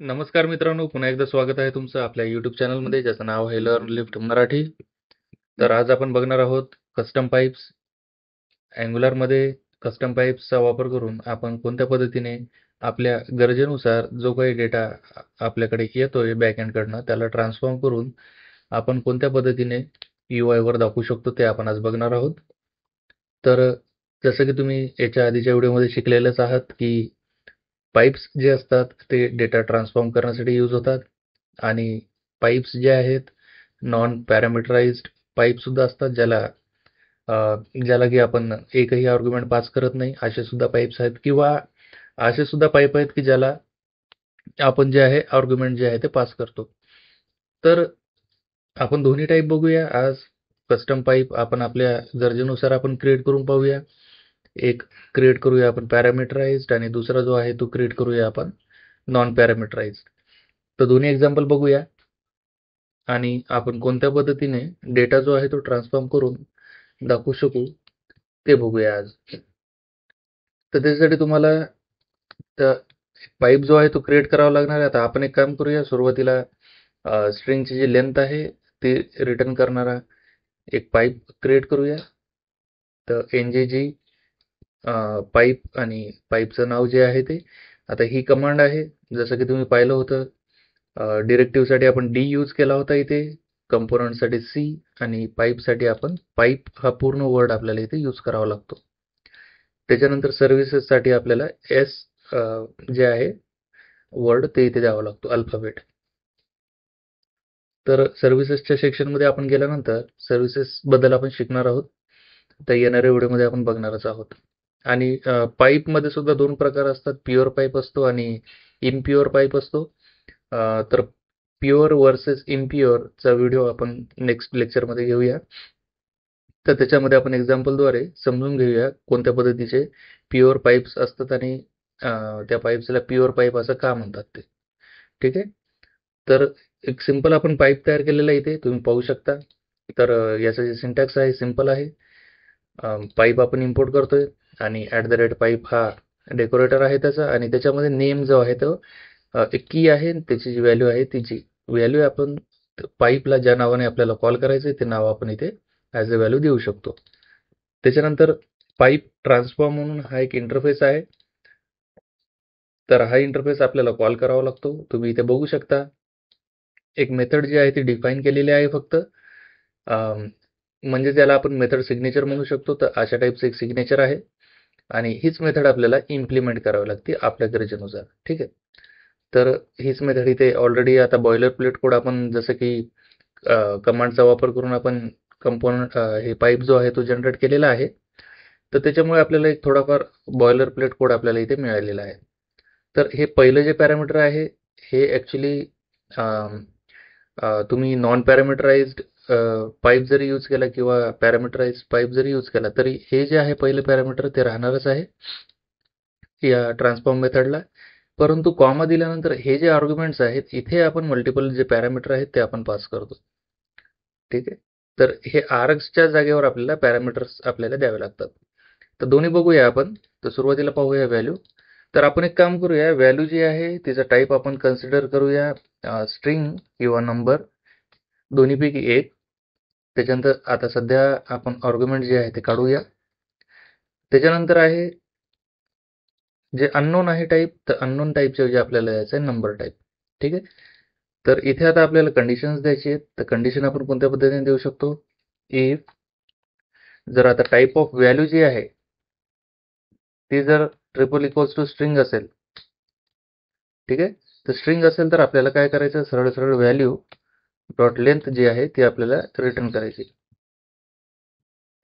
नमस्कार मित्रांनो, पुन्हा एकदा स्वागत आहे तुमचं आपल्या YouTube चॅनलमध्ये, ज्याचं नाव आहे लर्न लिफ्ट मराठी. तर आज आपण बघणार आहोत कस्टम पाईप्स. अँग्युलरमध्ये कस्टम पाईप्सचा वापर करून आपण कोणत्या पद्धतीने आपल्या गरजेनुसार जो काही डेटा आपल्याकडे येतोय बॅकएंडकडनं त्याला ट्रान्सफॉर्म करून आपण कोणत्या पद्धतीने UI वर दाखवू शकतो ते आपण आज बघणार आहोत. तर जसं की तुम्ही याच्या आधीच्या व्हिडिओमध्ये शिकलेलेच आहात की पाईप्स जे असतात ते डेटा ट्रान्सफॉर्म करण्यासाठी यूज होतात आणि पाईप्स जे आहेत नॉन पॅरामीटराइज्ड पाईपसुद्धा असतात ज्याला की आपण एकही आर्ग्युमेंट पास करत नाही असे सुद्धा पाईप्स आहेत किंवा असे सुद्धा पाईप आहेत की ज्याला आपण जे आहे आर्ग्युमेंट जे आहे ते पास करतो. तर आपण दोन्ही टाईप बघूया आज. कस्टम पाईप आपण आपल्या गरजेनुसार आपण क्रिएट करून पाहूया. एक क्रिएट करूया आपण पॅरामीटराइज्ड आणि दुसरा जो आहे तो क्रिएट करूया आपण नॉन पॅरामीटराइज्ड. तर दोन्ही एक्झाम्पल बघूया आणि आपण कोणत्या पद्धतीने डेटा जो आहे तो ट्रान्सफॉर्म करून दाखवू शकू ते बघूया आज. तर त्याच्यासाठी तुम्हाला पाईप जो आहे तो क्रिएट करावा लागणार आहे. आता आपण एक काम करूया, सुरुवातीला स्ट्रिंगची जी लेंथ आहे ती रिटर्न करणारा एक पाईप क्रिएट करूया. तर NGG पाईप आणि पाईपचं नाव जे आहे ते, आता ही कमांड आहे. जसं की तुम्ही पाहिलं होतं डिरेक्टिव्हसाठी आपण D यूज केला होता इथे, कंपोनंटसाठी C आणि पाईपसाठी आपण पाईप हा पूर्ण वर्ड आपल्याला इथे यूज करावा लागतो. त्याच्यानंतर सर्व्हिसेससाठी आपल्याला S जे आहे वर्ड ते इथे द्यावा लागतो, अल्फाबेट. तर सर्व्हिसेसच्या सेक्शनमध्ये आपण गेल्यानंतर सर्व्हिसेस बद्दल आपण शिकणार आहोत. तर येणाऱ्या व्हिडिओमध्ये आपण बघणारच आहोत. आणि पाईपमध्ये सुद्धा दोन प्रकार असतात, प्युअर पाईप असतो आणि इम्प्युअर पाईप असतो. तर प्युअर वर्सेस इम्प्युअरचा व्हिडिओ आपण नेक्स्ट लेक्चरमध्ये घेऊया. तर त्याच्यामध्ये आपण एक्झाम्पलद्वारे समजून घेऊया कोणत्या पद्धतीचे प्युअर पाईप्स असतात आणि त्या पाईप्सला प्युअर पाईप असं का म्हणतात ते. ठीक आहे. तर एक सिंपल आपण पाईप तयार केलेला इथे तुम्ही पाहू शकता. तर याचं जे सिंटॅक्स आहे सिंपल आहे. पाईप आपण इम्पोर्ट करतोय आणि @पाईप हा डेकोरेटर आहे त्याचा आणि त्याच्यामध्ये नेम जो आहे तो एक की आहे. त्याची जी व्हॅल्यू आहे तिची व्हॅल्यू आपण पाईपला ज्या नावाने आपल्याला कॉल करायचं ते नाव आपण इथे ॲज अ व्हॅल्यू देऊ शकतो. त्याच्यानंतर पाईप ट्रान्सफॉर्म म्हणून हा एक इंटरफेस आहे. तर हा इंटरफेस आपल्याला कॉल करावा लागतो. तुम्ही इथे बघू शकता एक मेथड जी आहे ती डिफाईन केलेली आहे फक्त. म्हणजे त्याला आपण मेथड सिग्नेचर म्हणू शकतो. तर अशा टाईपचं एक सिग्नेचर आहे आणि हीच मेथड आपल्याला इम्प्लिमेंट करावी लागते आपल्या गरजेनुसार. ठीक आहे. तर हीच मेथड इथे ऑलरेडी आता बॉयलर प्लेट कोड आपण जसं की कमांडचा वापर करून आपण कंपोनंट हे पाईप जो आहे तो जनरेट केलेला आहे. तर त्याच्यामुळे आपल्याला एक थोडाफार बॉयलर प्लेट कोड आपल्याला इथे मिळालेला आहे. तर हे पहिलं जे पॅरामीटर आहे हे ॲक्च्युली तुम्ही नॉन पॅरामीटराइज्ड पाईप जरी यूज केला किंवा पॅरामीटराइज्ड पाईप जरी यूज केला तरी हे जे आहे पहिलं पॅरामीटर ते राहणारच आहे या ट्रान्सफॉर्म मेथडला. परंतु कॉमा दिल्यानंतर हे जे आर्ग्युमेंट्स आहेत इथे आपण मल्टिपल जे पॅरामीटर आहेत ते आपण पास करतो. ठीक आहे. तर हे आर्ग्सच्या जागेवर आपल्याला पॅरामीटर्स आपल्याला द्यावे लागतात. तर दोन्ही बघूया आपण. तर सुरुवातीला पाहूया व्हॅल्यू. तर आपण एक काम करूया, व्हॅल्यू जी आहे तिचा टाईप आपण कन्सिडर करूया स्ट्रिंग किंवा नंबर दोन्हीपैकी एक. त्याच्यानंतर आता सध्या आपण आर्ग्युमेंट जे आहे ते काढूया. त्याच्यानंतर आहे जे अननोन आहे टाईप, तर अननोन टाईपच्या ऐवजी आपल्याला यायचं आहे नंबर टाईप. ठीक आहे. तर इथे आता आपल्याला कंडिशन्स द्यायची आहेत. तर कंडिशन आपण कोणत्या पद्धतीने देऊ शकतो, इफ जर आता टाईप ऑफ व्हॅल्यू जी आहे ती जर ट्रिपल इक्वल्स टू स्ट्रिंग असेल, ठीक आहे. तर स्ट्रिंग असेल तर आपल्याला काय करायचं, सरळ सरळ व्हॅल्यू डॉट लेंथ जी आहे ती आपल्याला रिटर्न करायची.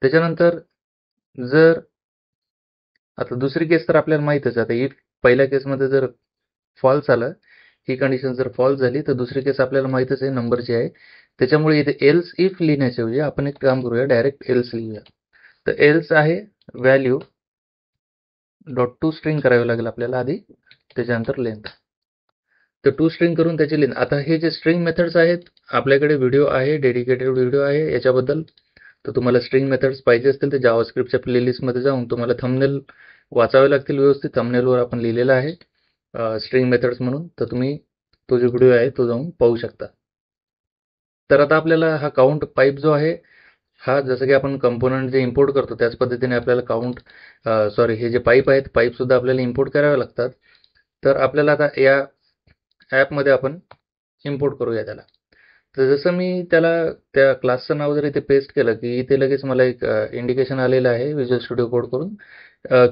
त्याच्यानंतर जर आता दुसरी केस तर आपल्याला माहितच आहे. आता इफ पहिल्या केसमध्ये जर फॉल्स आलं, ही कंडिशन जर फॉल्स झाली तर दुसरी केस आपल्याला माहितच आहे नंबरची आहे. त्याच्यामुळे इथे एल्स इफ लिहिण्याच्या ऐवजी आपण एक काम करूया, डायरेक्ट एल्स लिहूया. तर एल्स आहे व्हॅल्यू डॉट टू स्ट्रिंग करावी लागेल आपल्याला आधी, त्याच्यानंतर लेंथ. तर टू स्ट्रिंग करून त्याची लेंथ. आता हे जे स्ट्रिंग मेथड्स आहेत आपल्याकडे व्हिडिओ आहे, डेडिकेटेड व्हिडिओ आहे याच्याबद्दल. तर तुम्हाला स्ट्रिंग मेथड्स पाहिजे असतील तर जावास्क्रिप्टच्या प्लेलिस्टमध्ये जाऊन तुम्हाला थंबनेल वाचावे लागतील व्यवस्थित. थंबनेलवर आपण लिहिलेलं आहे स्ट्रिंग मेथड्स म्हणून. तर तुम्ही तो जो व्हिडिओ आहे तो जाऊन पाहू शकता. तर आता आपल्याला हा काउंट पाईप जो आहे, हा जसं की आपण कंपोनंट जे इम्पोर्ट करतो त्याच पद्धतीने आपल्याला काउंट हे जे पाईप आहेत, पाईपसुद्धा आपल्याला इम्पोर्ट करावे लागतात. तर आपल्याला आता या ॲपमध्ये आपण इम्पोर्ट करूया त्याला. तर जसं मी त्याला त्या क्लासचं नाव जर इथे पेस्ट केलं, की इथे लगेच मला एक इंडिकेशन आलेलं आहे व्हिज्युअल स्टुडिओ कोड करून.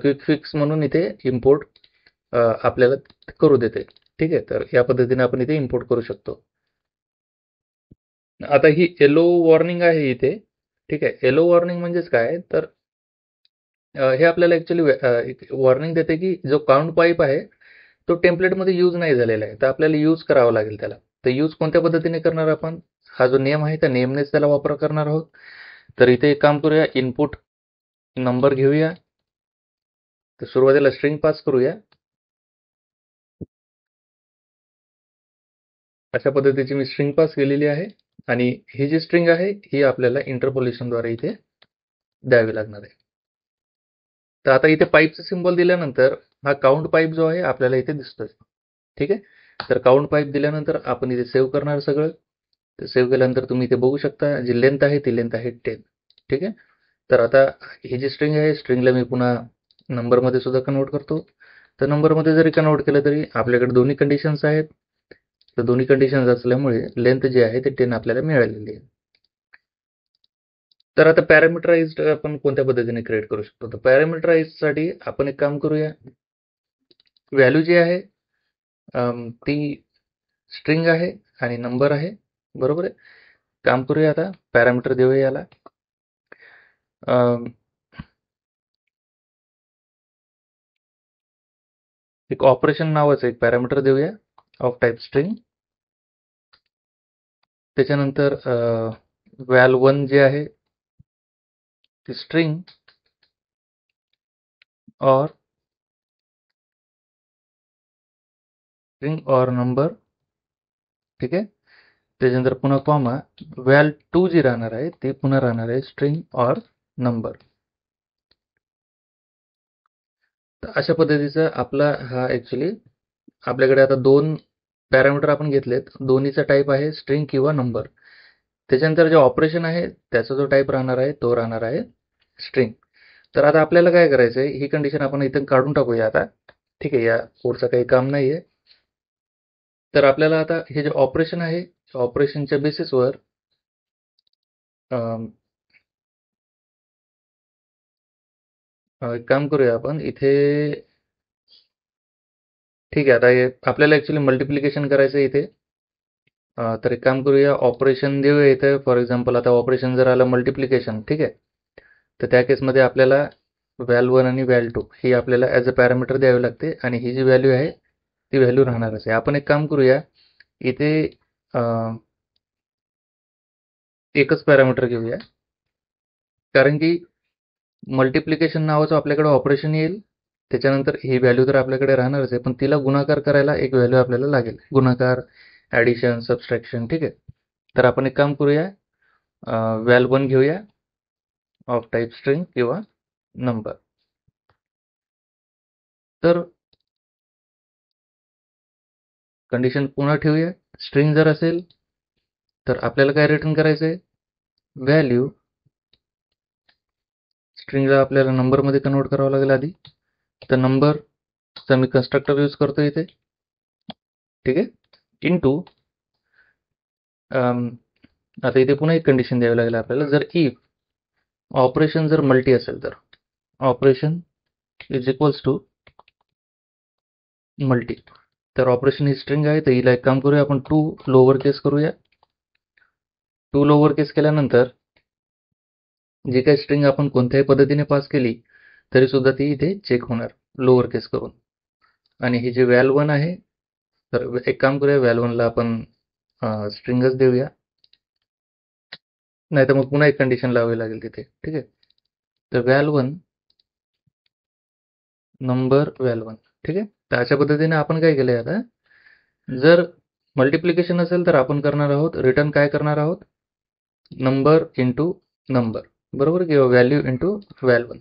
क्विक फिक्स म्हणून इथे इम्पोर्ट आपल्याला करू देते. ठीक आहे. तर या पद्धतीने आपण इथे इम्पोर्ट करू शकतो. आता ही येलो वॉर्निंग आहे इथे. ठीक आहे. येलो वॉर्निंग म्हणजेच काय, तर हे आपल्याला ॲक्च्युअली वॉर्निंग देते, की जो काउंट पाईप आहे तो टेम्पलेटमध्ये यूज नाही झालेला आहे. तर आपल्याला यूज करावा लागेल त्याला. तर यूज कोणत्या पद्धतीने करणार आपण? हा जो नेम आहे त्या नेमनेच त्याला वापर करणार आहोत. तर इथे एक काम करूया, इनपुट नंबर घेऊया. तर सुरुवातीला स्ट्रिंग पास करूया. अशा पद्धतीची मी स्ट्रिंग पास केलेली आहे आणि ही जी स्ट्रिंग आहे ही आपल्याला इंटरपोलेशनद्वारे इथे द्यावी लागणार आहे. तर आता इथे पाईपचं सिम्बॉल दिल्यानंतर हा काउंट पाईप जो आहे आपल्याला इथे दिसतोय. ठीक आहे. तर काउंट पाईप दिल्यानंतर आपण इथे सेव्ह करणार सगळं. तर सेव्ह केल्यानंतर तुम्ही इथे बघू शकता जी लेंथ आहे ती लेंथ आहे 10. ठीक आहे. तर आता ही जी स्ट्रिंग आहे, स्ट्रिंगला मी पुन्हा नंबरमध्ये सुद्धा कन्वर्ट करतो. तर नंबरमध्ये जरी कन्वर्ट केलं तरी आपल्याकडे दोन्ही कंडिशन्स आहेत. तर दोन्ही कंडिशन्स असल्यामुळे लेंथ जी आहे ते 10 आपल्याला मिळालेली आहे. तर आता पॅरामीटराइज्ड आपण कोणत्या पद्धतीने क्रिएट करू शकतो? तर पॅरामीटराइजसाठी आपण एक काम करूया. व्हॅल्यू जी आहे ती स्ट्रिंग आहे आणि नंबर आहे. बरोबर आहे. काम करूया आता. पॅरामीटर देऊया याला. एक ऑपरेशन नावाचं एक पॅरामीटर देऊया ऑफ टाइप स्ट्रिंग. त्याच्यानंतर val1 जे आहे ती स्ट्रिंग और नंबर. ठीक आहे. त्याच्यानंतर पुन्हा कॉमा. val2 जी राहणार आहे ती पुन्हा राहणार आहे स्ट्रिंग और नंबर. तर अशा पद्धतीचा आपला हा ॲक्च्युअली आपल्याकडे आता 2 पॅरामीटर आपण घेतलेत. दोन्हीचा टाईप आहे स्ट्रिंग किंवा नंबर. त्याच्यानंतर जे ऑपरेशन आहे त्याचा जो टाईप राहणार आहे तो राहणार आहे स्ट्रिंग. तर आता आपल्याला काय करायचं आहे, ही कंडिशन आपण इथं काढून टाकूया आता. ठीक आहे. या कोडचं काही काम नाही आहे. तर आपल्याला आता हे जे ऑपरेशन आहे ऑपरेशनच्या बेसिसवर एक काम करूया आपण इथे. ठीक आहे. आता हे आपल्याला ॲक्च्युअली मल्टिप्लिकेशन करायचं आहे इथे. तर एक काम करूया, ऑपरेशन देऊया इथे. फॉर एक्झाम्पल आता ऑपरेशन जर आलं मल्टिप्लिकेशन. ठीक आहे. तर त्या केसमध्ये आपल्याला val1 आणि val2 ही आपल्याला ॲज अ पॅरामीटर द्यावी लागते आणि ही जी व्हॅल्यू आहे ती व्हॅल्यू राहणारच आहे. आपण एक काम करूया इथे एकच पॅरामीटर घेऊया, कारण की मल्टिप्लिकेशन नावाचं आपल्याकडे ऑपरेशन येईल. त्याच्यानंतर ही व्हॅल्यू तर आपल्याकडे राहणारच आहे, पण तिला गुणाकार करायला एक व्हॅल्यू आपल्याला लागेल. गुणाकार, ॲडिशन, सबस्ट्रॅक्शन. ठीक आहे. तर आपण एक काम करूया, val1 घेऊया ऑफ टाइप स्ट्रिंग किंवा नंबर. तर कंडिशन पुन्हा ठेवूया. स्ट्रिंग जर असेल तर आपल्याला काय रिटर्न करायचं आहे? व्हॅल्यू. स्ट्रिंगला आपल्याला नंबरमध्ये कन्वर्ट करावं लागेल आधी. तर नंबरचा मी कन्स्ट्रक्टर यूज करतो इथे. ठीक आहे. इंटू आता इथे पुन्हा एक कंडिशन द्यावी लागेल आपल्याला. जर इफ ऑपरेशन जर मल्टी असेल तर operation is equals to multi. तर ऑपरेशन ही स्ट्रिंग आहे, तर हिला एक काम करूया आपण 2 लोअर केस करूया. 2 लोअर केस केल्यानंतर जी काही स्ट्रिंग आपण कोणत्याही पद्धतीने पास केली तरी सुद्धा ती इथे चेक होणार लोअर केस करून. आणि ही जी val1 आहे, तर एक काम करूया, val1ला आपण स्ट्रिंगच देऊया. नाही तर मग पुन्हा एक कंडिशन लावावी लागेल तिथे. ठीक आहे. तर val1 नंबर val1. ठीक आहे. तर अशा पद्धतीने आपण काय केलंय आता, जर मल्टिप्लिकेशन असेल तर आपण करणार आहोत रिटर्न काय करणार आहोत, नंबर इंटू नंबर. बरोबर, किंवा व्हॅल्यू इंटू val1.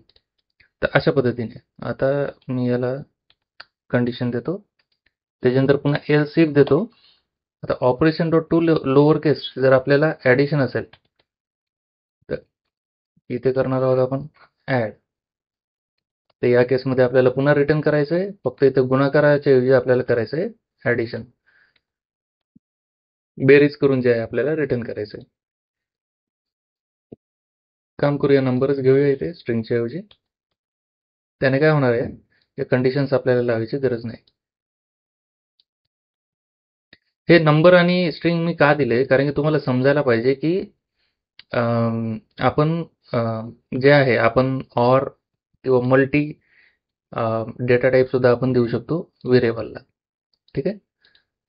तर अशा पद्धतीने आता मी याला कंडिशन देतो. त्याच्यानंतर पुन्हा एल्स इफ देतो. आता ऑपरेशन डॉट टू लोअर केस जर आपल्याला ॲडिशन असेल तर इथे करणार आहोत आपण ॲड. तर या केसमध्ये आपल्याला पुन्हा रिटर्न करायचं आहे, फक्त इथे गुणाकाराच्या ऐवजी आपल्याला करायचं आहे ॲडिशन. बेरीज करून जे आहे आपल्याला रिटर्न करायचं आहे. काम करूया, नंबरच घेऊया इथे स्ट्रिंगच्या ऐवजी. त्याने काय होणार आहे, हे कंडिशन्स आपल्याला लावायची गरज नाही. हे नंबर आणि स्ट्रिंग मी का दिले, कारण की तुम्हाला समजायला पाहिजे की आपण जे आहे आपण ऑर किंवा मल्टी डेटा टाईप सुद्धा आपण देऊ शकतो व्हेरिएबलला. ठीक आहे,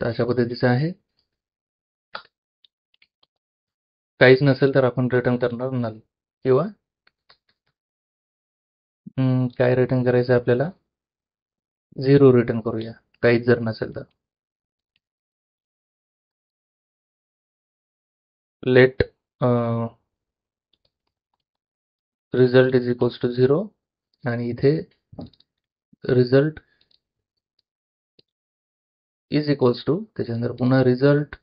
तर अशा पद्धतीचं आहे. काहीच नसेल तर आपण रिटर्न करणार नल किंवा काय रिटर्न करायचं आपल्याला, 0 रिटर्न करूया काहीच जर नसेल तर. Let result is equals to 0 आणि इथे रिझल्ट इज इक्वल्स टू, त्याच्यानंतर पुन्हा रिझल्ट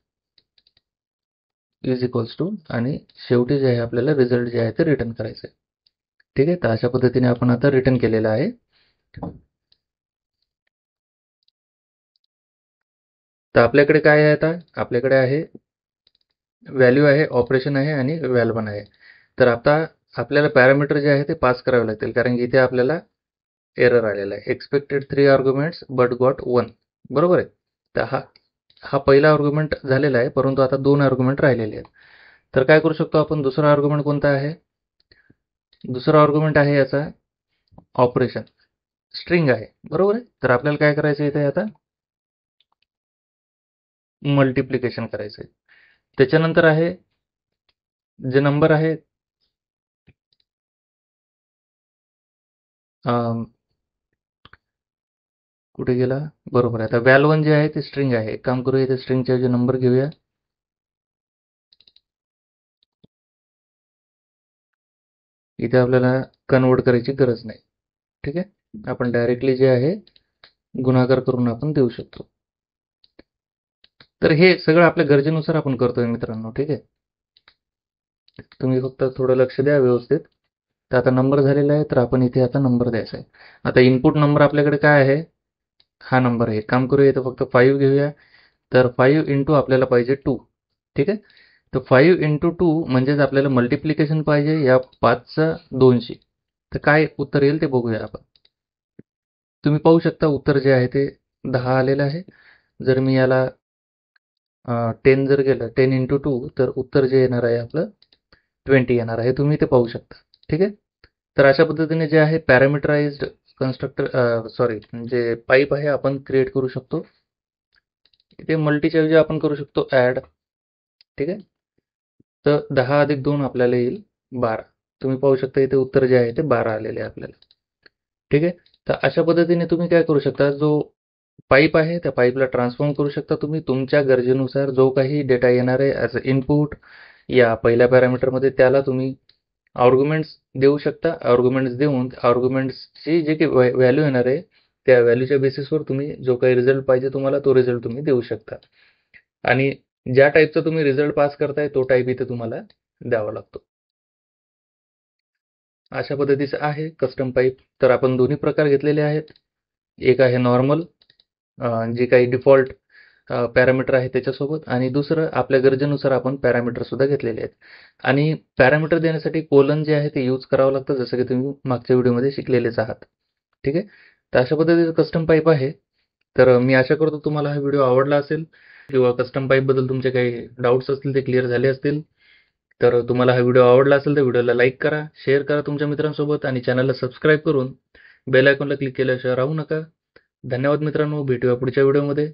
इज इक्वल्स टू आणि शेवटी जे आहे आपल्याला रिझल्ट जे आहे ते रिटर्न करायचं आहे. ठीक आहे, तर अशा पद्धतीने आपण आता रिटर्न केलेलं आहे. तर आपल्याकडे काय आहे, आता आपल्याकडे आहे व्हॅल्यू आहे, ऑपरेशन आहे आणि व्हॅल्युन आहे. तर आता आपल्याला पॅरामीटर जे आहे ते पास करावे लागतील, कारण की इथे आपल्याला एरर आलेला आहे. Expected 3 arguments but got 1. बरोबर आहे. तर हा पहिला आर्ग्युमेंट झालेला आहे, परंतु आता 2 आर्ग्युमेंट राहिलेले आहेत. तर काय करू शकतो आपण, दुसरा आर्ग्युमेंट कोणता आहे, दुसरा आर्ग्युमेंट आहे याचा ऑपरेशन, स्ट्रिंग आहे. बरोबर आहे. तर आपल्याला काय करायचं इथे आता, मल्टिप्लिकेशन करायचं आहे. त्याच्यानंतर आहे जे नंबर आहे कुठे गेला, बरोबर आहे. आता व्हॅल1 जे आहे ते स्ट्रिंग आहे. एक काम करूया, इथे स्ट्रिंगचे जे नंबर घेऊया. इथे आपल्याला कन्वर्ट करायची गरज नाही. ठीक आहे, आपण डायरेक्टली जे आहे गुणाकार करून आपण देऊ शकतो. तर हे सगळं आपल्या गरजेनुसार आपण करतोय मित्रांनो. ठीक आहे, तुम्ही फक्त थोडं लक्ष द्या व्यवस्थित. तर आता नंबर झालेला आहे, तर आपण इथे आता नंबर द्यायचा आहे. आता इनपुट नंबर आपल्याकडे काय आहे, हा नंबर आहे. काम करूया, इथं फक्त 5 घेऊया. तर 5 इंटू आपल्याला पाहिजे 2. ठीक आहे, तर 5 इंटू 2 म्हणजेच आपल्याला मल्टिप्लिकेशन पाहिजे या 5चा 2शी. तर काय उत्तर येईल ते बघूया आपण. तुम्ही पाहू शकता उत्तर जे आहे ते 10 आलेलं आहे. जर मी याला 10 जर गेलं, 10 इंटू 2, तर उत्तर जे येणार आहे आपलं 20 येणार आहे. तुम्ही ते पाहू शकता. ठीक आहे, तर अशा पद्धतीने जे आहे पॅरामीटराइज्ड कन्स्ट्रक्टर जे पाईप आहे आपण क्रिएट करू शकतो. इथे मल्टीच्या ऐवजी आपण करू शकतो ॲड. ठीक आहे, तर 10 अधिक 2 आपल्याला येईल 12. तुम्ही पाहू शकता इथे उत्तर जे आहे ते 12 आलेले आहे आपल्याला. ठीक आहे, तर अशा पद्धतीने तुम्ही काय करू शकता, जो पाईप आहे त्या पाईपला ट्रान्सफॉर्म करू शकता तुम्ही तुमच्या गरजेनुसार. जो काही डेटा येणार आहे ॲज अ इनपुट या पहिल्या पॅरामीटरमध्ये, त्याला तुम्ही आर्ग्युमेंट्स देऊ शकता. आर्ग्युमेंट्स देऊन आर्ग्युमेंट्सची जे काही व्हॅल्यू येणार आहे त्या व्हॅल्यूच्या बेसिसवर तुम्ही जो काही रिझल्ट पाहिजे तुम्हाला तो रिझल्ट तुम्ही देऊ शकता. आणि ज्या टाईपचा तुम्ही रिझल्ट पास करताय तो टाईप इथे तुम्हाला द्यावा लागतो. अशा पद्धतीचं आहे कस्टम पाईप. तर आपण दोन्ही प्रकार घेतलेले आहेत. एक आहे नॉर्मल, जे काही डिफॉल्ट पॅरामीटर आहे त्याच्यासोबत, आणि दुसरं आपल्या गरजेनुसार आपण पॅरामीटर सुद्धा घेतलेले आहेत. आणि पॅरामीटर देण्यासाठी कोलन जे आहे ते यूज करावं लागतं, जसं की तुम्ही मागच्या व्हिडिओमध्ये शिकलेलेच आहात. ठीक आहे, तर अशा पद्धतीचं कस्टम पाईप आहे. तर मी आशा करतो तुम्हाला हा व्हिडिओ आवडला असेल किंवा कस्टम पाईपबद्दल तुमचे काही डाऊट्स असतील ते क्लिअर झाले असतील. तर तुम्हाला हा व्हिडिओ आवडला असेल तर व्हिडिओला लाईक करा, शेअर करा तुमच्या मित्रांसोबत आणि चॅनलला सबस्क्राईब करून बेल आयकॉनला क्लिक केल्याशिवाय राहू नका. धन्यवाद मित्रांनो, भेटूया पुढच्या व्हिडिओमध्ये.